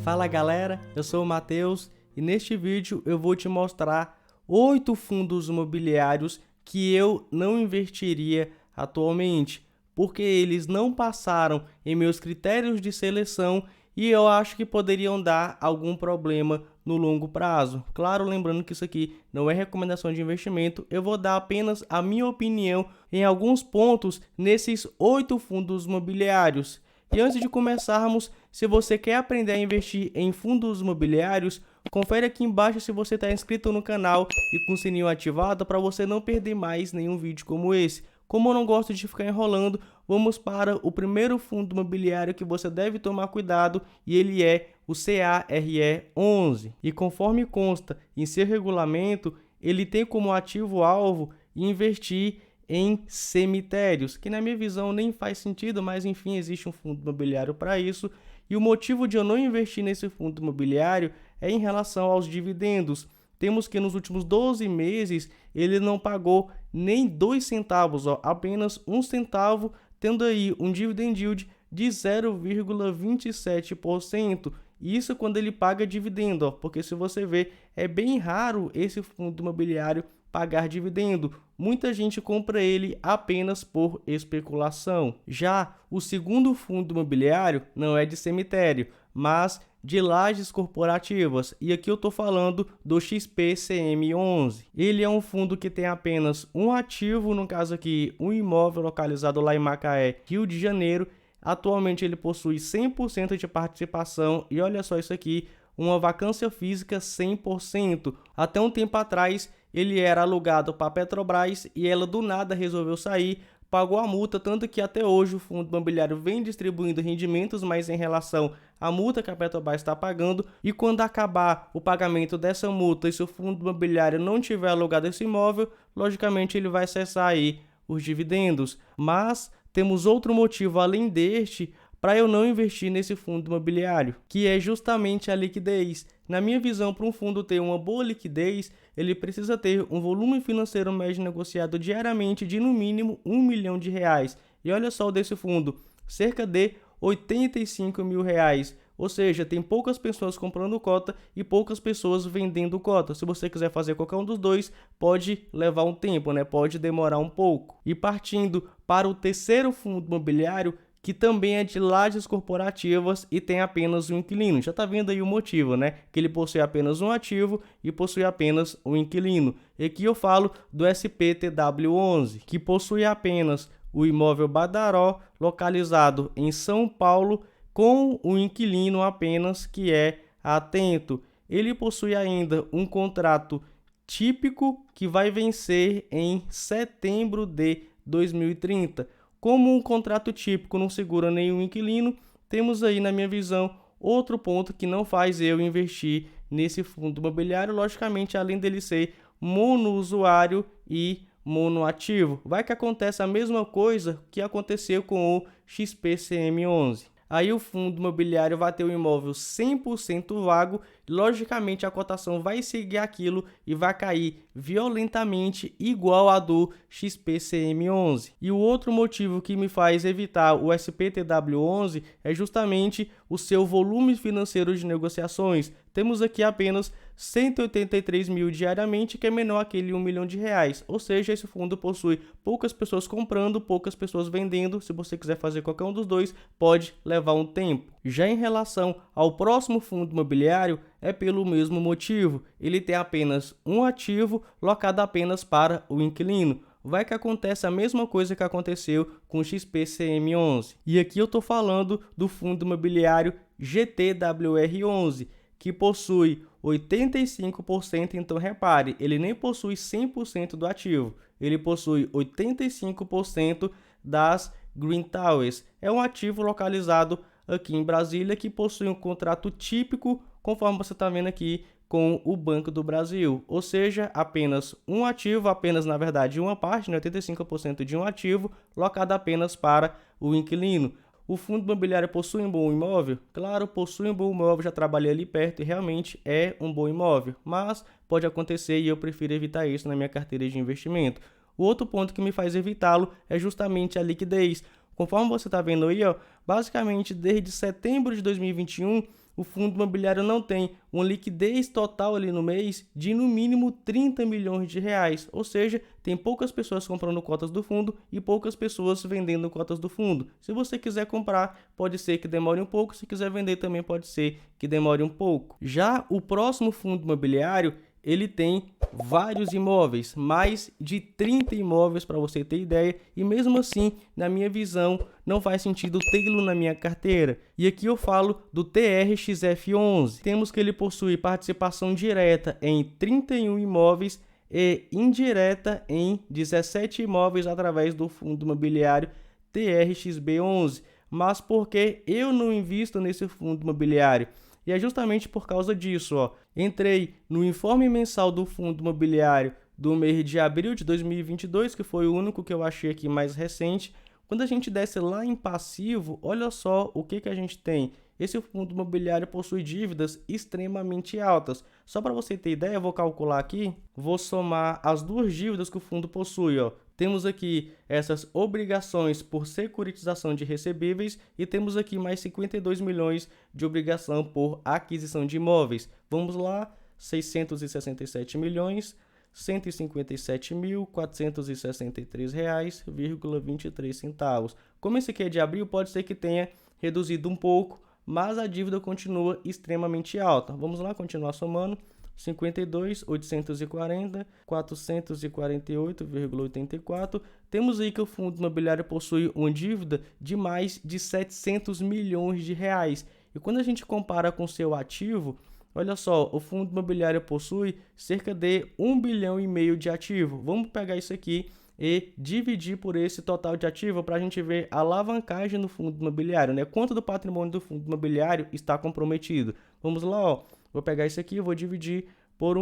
Fala galera, eu sou o Matheus e neste vídeo eu vou te mostrar 8 fundos imobiliários que eu não investiria atualmente, porque eles não passaram em meus critérios de seleção e eu acho que poderiam dar algum problema no longo prazo. Claro, lembrando que isso aqui não é recomendação de investimento, eu vou dar apenas a minha opinião em alguns pontos nesses 8 fundos imobiliários. E antes de começarmos, se você quer aprender a investir em fundos imobiliários, confere aqui embaixo se você está inscrito no canal e com o sininho ativado para você não perder mais nenhum vídeo como esse. Como eu não gosto de ficar enrolando, vamos para o primeiro fundo imobiliário que você deve tomar cuidado e ele é o CARE11. E conforme consta em seu regulamento, ele tem como ativo-alvo investir em cemitérios, que na minha visão nem faz sentido, mas enfim, existe um fundo imobiliário para isso. E o motivo de eu não investir nesse fundo imobiliário é em relação aos dividendos. Temos que nos últimos 12 meses ele não pagou nem 2 centavos, apenas 1 centavo, tendo aí um dividend yield de 0,27%. Isso quando ele paga dividendo, porque se você ver, é bem raro esse fundo imobiliário pagar dividendo. Muita gente compra ele apenas por especulação. Já o segundo fundo imobiliário não é de cemitério, mas de lajes corporativas. E aqui eu estou falando do XPCM11. Ele é um fundo que tem apenas um ativo, no caso aqui, um imóvel localizado lá em Macaé, Rio de Janeiro. Atualmente ele possui 100% de participação e olha só isso aqui, uma vacância física 100%. Até um tempo atrás ele era alugado para a Petrobras e ela do nada resolveu sair, pagou a multa, tanto que até hoje o fundo imobiliário vem distribuindo rendimentos, mas em relação à multa que a Petrobras está pagando, e quando acabar o pagamento dessa multa e se o fundo imobiliário não tiver alugado esse imóvel, logicamente ele vai cessar aí os dividendos. Mas temos outro motivo além deste para eu não investir nesse fundo imobiliário, que é justamente a liquidez. Na minha visão, para um fundo ter uma boa liquidez, ele precisa ter um volume financeiro médio negociado diariamente de no mínimo R$ 1 milhão. E olha só o desse fundo, cerca de R$ 85 mil. Ou seja, tem poucas pessoas comprando cota e poucas pessoas vendendo cota. Se você quiser fazer qualquer um dos dois, pode levar um tempo, né? Pode demorar um pouco. E partindo para o terceiro fundo imobiliário, que também é de lajes corporativas e tem apenas um inquilino. Já está vendo aí o motivo, né? Que ele possui apenas um ativo e possui apenas um inquilino. E aqui eu falo do SPTW11, que possui apenas o imóvel Badaró, localizado em São Paulo, com o inquilino apenas que é Atento. Ele possui ainda um contrato típico que vai vencer em setembro de 2030. Como um contrato típico não segura nenhum inquilino, temos aí, na minha visão, outro ponto que não faz eu investir nesse fundo imobiliário, logicamente, além dele ser monousuário e monoativo. Vai que acontece a mesma coisa que aconteceu com o XPCM11. Aí o fundo imobiliário vai ter o imóvel 100% vago, logicamente a cotação vai seguir aquilo e vai cair violentamente igual a do XPCM11. E o outro motivo que me faz evitar o SPTW11 é justamente o seu volume financeiro de negociações. Temos aqui apenas 183 mil diariamente, que é menor aquele R$ 1 milhão. Ou seja, esse fundo possui poucas pessoas comprando, poucas pessoas vendendo. Se você quiser fazer qualquer um dos dois, pode levar um tempo. Já em relação ao próximo fundo imobiliário, é pelo mesmo motivo. Ele tem apenas um ativo locado apenas para o inquilino. Vai que acontece a mesma coisa que aconteceu com o XPCM11. E aqui eu estou falando do fundo imobiliário GTWR11, que possui 85%, então repare, ele nem possui 100% do ativo, ele possui 85% das Green Towers. É um ativo localizado aqui em Brasília que possui um contrato típico, conforme você está vendo aqui, com o Banco do Brasil, ou seja, apenas um ativo, apenas na verdade uma parte, 85% de um ativo, locado apenas para o inquilino. O fundo imobiliário possui um bom imóvel? Claro, possui um bom imóvel, já trabalhei ali perto e realmente é um bom imóvel, mas pode acontecer e eu prefiro evitar isso na minha carteira de investimento. O outro ponto que me faz evitá-lo é justamente a liquidez. Conforme você está vendo aí, basicamente desde setembro de 2021, o fundo imobiliário não tem uma liquidez total ali no mês de no mínimo 30 milhões de reais, ou seja, tem poucas pessoas comprando cotas do fundo e poucas pessoas vendendo cotas do fundo. Se você quiser comprar, pode ser que demore um pouco, se quiser vender também pode ser que demore um pouco. Já o próximo fundo imobiliário, ele tem vários imóveis, mais de 30 imóveis para você ter ideia, e mesmo assim, na minha visão, não faz sentido tê-lo na minha carteira. E aqui eu falo do TRXF11. Temos que ele possui participação direta em 31 imóveis e indireta em 17 imóveis através do fundo imobiliário TRXB11. Mas por que eu não invisto nesse fundo imobiliário? E é justamente por causa disso, ó. Entrei no informe mensal do fundo imobiliário do mês de abril de 2022, que foi o único que eu achei aqui mais recente. Quando a gente desce lá em passivo, olha só o que a gente tem. Esse fundo imobiliário possui dívidas extremamente altas. Só para você ter ideia, eu vou calcular aqui, vou somar as duas dívidas que o fundo possui, ó. Temos aqui essas obrigações por securitização de recebíveis e temos aqui mais 52 milhões de obrigação por aquisição de imóveis. Vamos lá, 667 milhões, 157.463 reais,23 centavos. Como esse aqui é de abril, pode ser que tenha reduzido um pouco, mas a dívida continua extremamente alta. Vamos lá, continuar somando. 52.840, 448,84. Temos aí que o fundo imobiliário possui uma dívida de mais de 700 milhões de reais. E quando a gente compara com seu ativo, olha só, o fundo imobiliário possui cerca de 1,5 bilhão de ativo. Vamos pegar isso aqui e dividir por esse total de ativo para a gente ver a alavancagem no fundo imobiliário, né? Quanto do patrimônio do fundo imobiliário está comprometido. Vamos lá, ó. Vou pegar isso aqui e vou dividir por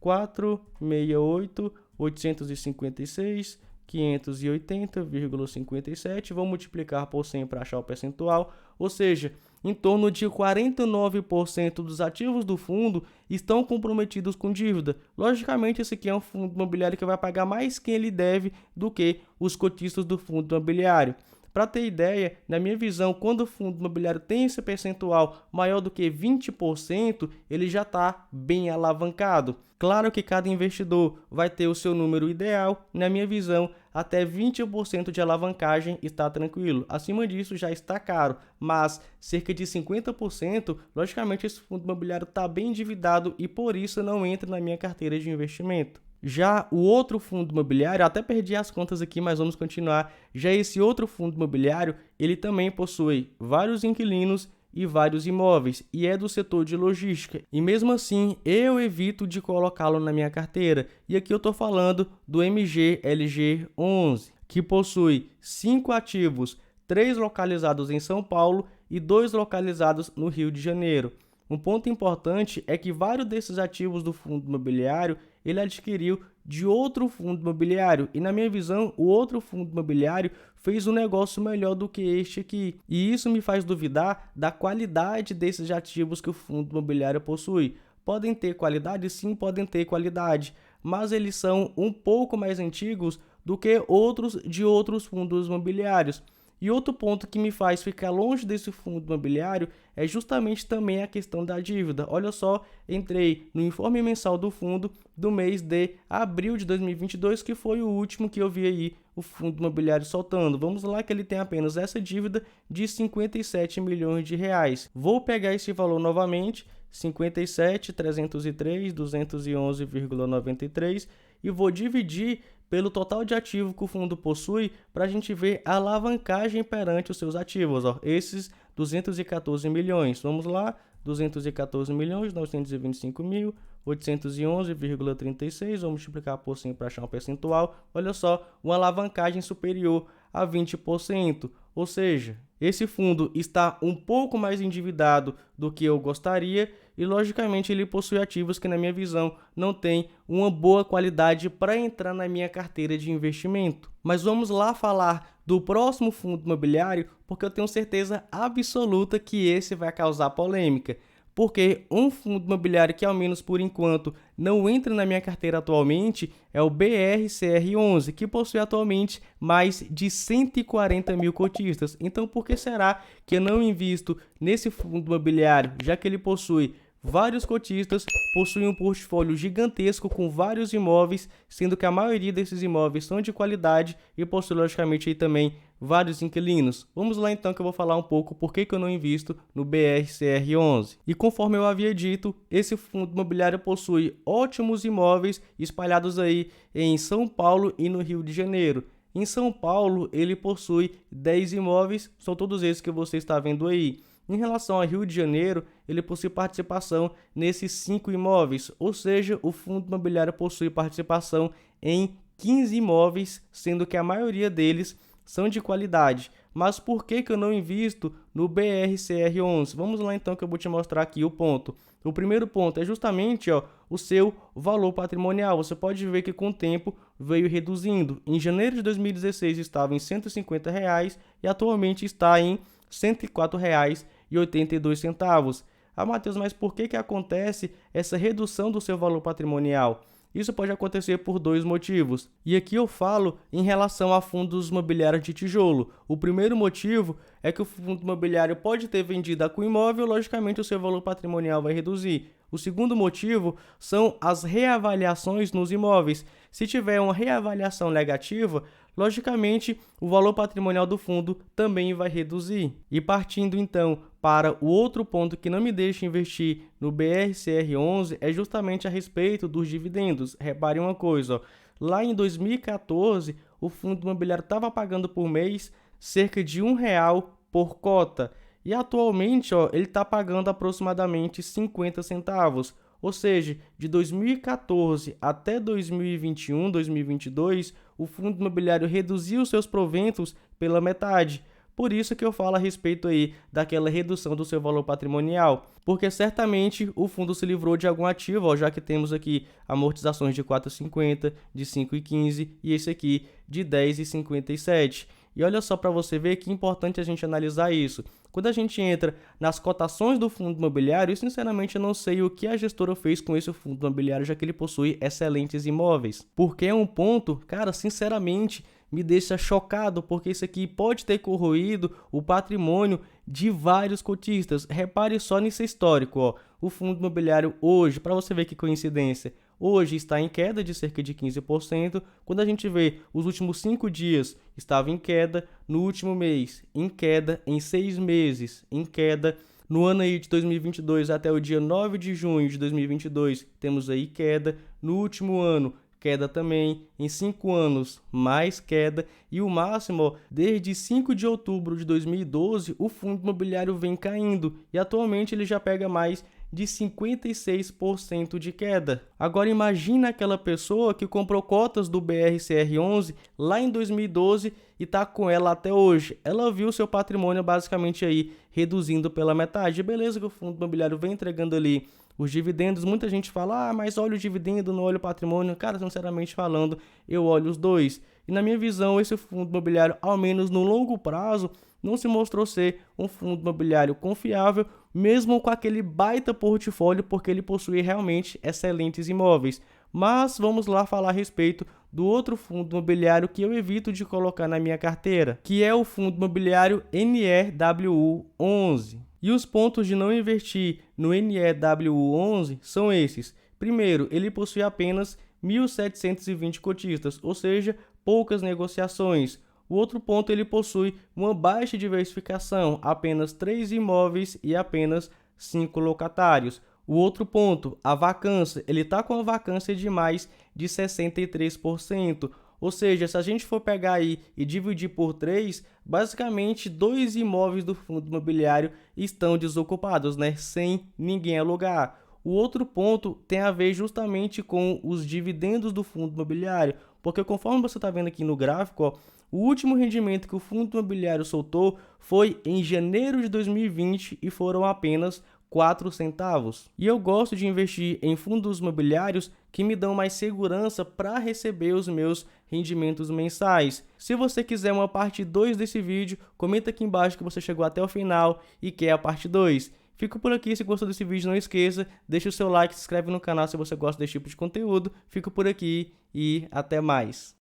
468.856.580,57. Vou multiplicar por 100 para achar o percentual. Ou seja, em torno de 49% dos ativos do fundo estão comprometidos com dívida. Logicamente, esse aqui é um fundo imobiliário que vai pagar mais quem ele deve do que os cotistas do fundo imobiliário. Para ter ideia, na minha visão, quando o fundo imobiliário tem esse percentual maior do que 20%, ele já está bem alavancado. Claro que cada investidor vai ter o seu número ideal. Na minha visão, até 20% de alavancagem está tranquilo. Acima disso já está caro, mas cerca de 50%, logicamente esse fundo imobiliário está bem endividado e por isso não entra na minha carteira de investimento. Já o outro fundo imobiliário, até perdi as contas aqui, mas vamos continuar. Já esse outro fundo imobiliário, ele também possui vários inquilinos e vários imóveis e é do setor de logística. E mesmo assim, eu evito de colocá-lo na minha carteira. E aqui eu estou falando do MGLG11, que possui 5 ativos, 3 localizados em São Paulo e 2 localizados no Rio de Janeiro. Um ponto importante é que vários desses ativos do fundo imobiliário ele adquiriu de outro fundo imobiliário e, na minha visão, o outro fundo imobiliário fez um negócio melhor do que este aqui. E isso me faz duvidar da qualidade desses ativos que o fundo imobiliário possui. Podem ter qualidade? Sim, podem ter qualidade, mas eles são um pouco mais antigos do que outros de outros fundos imobiliários. E outro ponto que me faz ficar longe desse fundo imobiliário é justamente também a questão da dívida. Olha só, entrei no informe mensal do fundo do mês de abril de 2022, que foi o último que eu vi aí o fundo imobiliário soltando. Vamos lá que ele tem apenas essa dívida de 57 milhões de reais. Vou pegar esse valor novamente, 57.303.211,93 e vou dividir pelo total de ativo que o fundo possui para a gente ver a alavancagem perante os seus ativos. Ó. Esses 214 milhões. Vamos lá, 214.925.811,36. Vou multiplicar por 100 para achar um percentual. Olha só, uma alavancagem superior a 20%. Ou seja, esse fundo está um pouco mais endividado do que eu gostaria e, logicamente, ele possui ativos que, na minha visão, não têm uma boa qualidade para entrar na minha carteira de investimento. Mas vamos lá falar do próximo fundo imobiliário, porque eu tenho certeza absoluta que esse vai causar polêmica. Porque um fundo imobiliário que, ao menos por enquanto, não entra na minha carteira atualmente é o BRCR11, que possui atualmente mais de 140 mil cotistas. Então, por que será que eu não invisto nesse fundo imobiliário, já que ele possui vários cotistas, possui um portfólio gigantesco com vários imóveis, sendo que a maioria desses imóveis são de qualidade e possui, logicamente, aí também vários inquilinos? Vamos lá então que eu vou falar um pouco por que eu não invisto no BRCR11. E conforme eu havia dito, esse fundo imobiliário possui ótimos imóveis espalhados aí em São Paulo e no Rio de Janeiro. Em São Paulo, ele possui 10 imóveis, são todos esses que você está vendo aí. Em relação ao Rio de Janeiro, ele possui participação nesses 5 imóveis, ou seja, o fundo imobiliário possui participação em 15 imóveis, sendo que a maioria deles são de qualidade. Mas por que eu não invisto no BRCR11? Vamos lá então que eu vou te mostrar aqui o ponto. O primeiro ponto é justamente o seu valor patrimonial. Você pode ver que com o tempo veio reduzindo. Em janeiro de 2016 estava em R$ 150 e atualmente está em R$ 104,82. Ah, Matheus, mas por que acontece essa redução do seu valor patrimonial? Isso pode acontecer por 2 motivos. E aqui eu falo em relação a fundos imobiliários de tijolo. O primeiro motivo é que o fundo imobiliário pode ter vendido com imóvel, logicamente o seu valor patrimonial vai reduzir. O segundo motivo são as reavaliações nos imóveis. Se tiver uma reavaliação negativa, logicamente o valor patrimonial do fundo também vai reduzir. E partindo então para o outro ponto que não me deixa investir no BRCR11 é justamente a respeito dos dividendos. Repare uma coisa, lá em 2014 o fundo imobiliário estava pagando por mês cerca de R$ 1 por cota. E atualmente ele está pagando aproximadamente 50 centavos. Ou seja, de 2014 até 2021, 2022, o fundo imobiliário reduziu seus proventos pela metade. Por isso que eu falo a respeito aí daquela redução do seu valor patrimonial, porque certamente o fundo se livrou de algum ativo, já que temos aqui amortizações de 4,50, de 5,15 e esse aqui de 10,57. E olha só para você ver que é importante a gente analisar isso. Quando a gente entra nas cotações do fundo imobiliário, eu sinceramente não sei o que a gestora fez com esse fundo imobiliário, já que ele possui excelentes imóveis. Porque é um ponto, cara, sinceramente, me deixa chocado, porque isso aqui pode ter corroído o patrimônio de vários cotistas. Repare só nesse histórico, o fundo imobiliário hoje, para você ver que coincidência, hoje está em queda de cerca de 15%, quando a gente vê os últimos 5 dias estava em queda, no último mês em queda, em 6 meses em queda, no ano aí de 2022 até o dia 9 de junho de 2022 temos aí queda, no último ano queda também, em 5 anos mais queda e o máximo, desde 5 de outubro de 2012, o fundo imobiliário vem caindo e atualmente ele já pega mais de 56% de queda. Agora imagina aquela pessoa que comprou cotas do BRCR11 lá em 2012 e está com ela até hoje. Ela viu seu patrimônio basicamente aí reduzindo pela metade. Beleza que o fundo imobiliário vem entregando ali os dividendos, muita gente fala, mas olha o dividendo, não olha o patrimônio. Cara, sinceramente falando, eu olho os dois. E na minha visão, esse fundo imobiliário, ao menos no longo prazo, não se mostrou ser um fundo imobiliário confiável, mesmo com aquele baita portfólio, porque ele possui realmente excelentes imóveis. Mas vamos lá falar a respeito do outro fundo imobiliário que eu evito de colocar na minha carteira, que é o fundo imobiliário NEWU11. E os pontos de não investir no NEWU11 são esses. Primeiro, ele possui apenas 1.720 cotistas, ou seja, poucas negociações. O outro ponto, ele possui uma baixa diversificação, apenas 3 imóveis e apenas 5 locatários. O outro ponto, a vacância, ele está com a vacância de mais de 63%. Ou seja, se a gente for pegar aí e dividir por 3, basicamente 2 imóveis do fundo imobiliário estão desocupados, sem ninguém alugar. O outro ponto tem a ver justamente com os dividendos do fundo imobiliário, porque conforme você está vendo aqui no gráfico, o último rendimento que o fundo imobiliário soltou foi em janeiro de 2020 e foram apenas 4 centavos. E eu gosto de investir em fundos imobiliários que me dão mais segurança para receber os meus rendimentos mensais. Se você quiser uma parte 2 desse vídeo, comenta aqui embaixo que você chegou até o final e quer a parte 2. Fico por aqui, se gostou desse vídeo não esqueça, deixa o seu like, se inscreve no canal se você gosta desse tipo de conteúdo. Fico por aqui e até mais.